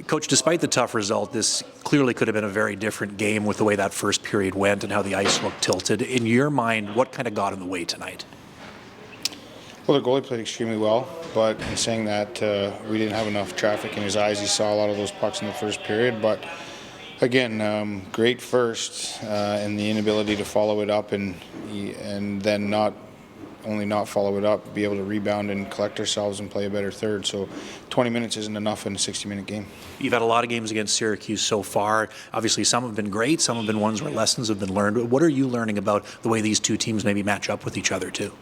Coach, despite the tough result, this clearly could have been a very different game with the way that first period went and how the ice looked tilted. In your mind, what kind of got in the way tonight? Well, the goalie played extremely well, but in saying that, we didn't have enough traffic in his eyes. He saw a lot of those pucks in the first period, but again, great first, and the inability to follow it up and then not follow it up, be able to rebound and collect ourselves and play a better third. So 20 minutes isn't enough in a 60-minute game. You've had a lot of games against Syracuse so far. Obviously, some have been great, some have been ones where lessons have been learned. What are you learning about the way these two teams maybe match up with each other, too?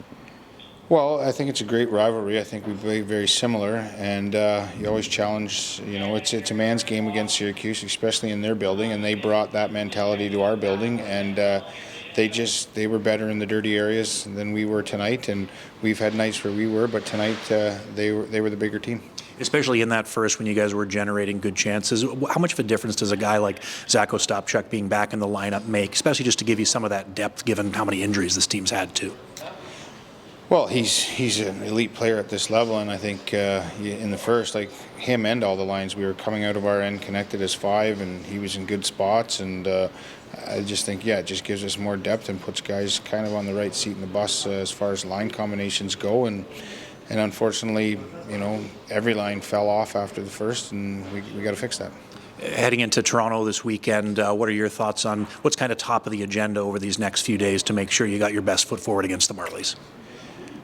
Well, I think it's a great rivalry. I think we play very similar, and you always challenge. It's a man's game against Syracuse, especially in their building, and they brought that mentality to our building, and they were better in the dirty areas than we were tonight, and we've had nights where we were, but tonight they were the bigger team. Especially in that first when you guys were generating good chances. How much of a difference does a guy like Zach Ostapchuk being back in the lineup make, especially just to give you some of that depth given how many injuries this team's had too? Well, he's an elite player at this level, and I think in the first, like him and all the lines, we were coming out of our end connected as five, and he was in good spots, and I just think, it just gives us more depth and puts guys kind of on the right seat in the bus as far as line combinations go, and unfortunately, every line fell off after the first, and we got to fix that. Heading into Toronto this weekend, what are your thoughts on what's kind of top of the agenda over these next few days to make sure you got your best foot forward against the Marlies?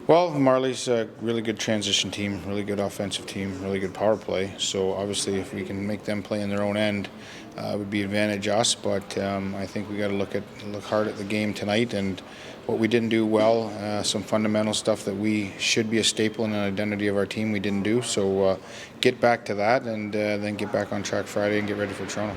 Well, Marley's a really good transition team, really good offensive team, really good power play. So obviously, if we can make them play in their own end, it would be advantage us. But I think we got to look hard at the game tonight and what we didn't do well. Some fundamental stuff that we should be a staple in an identity of our team, we didn't do. So get back to that and then get back on track Friday and get ready for Toronto.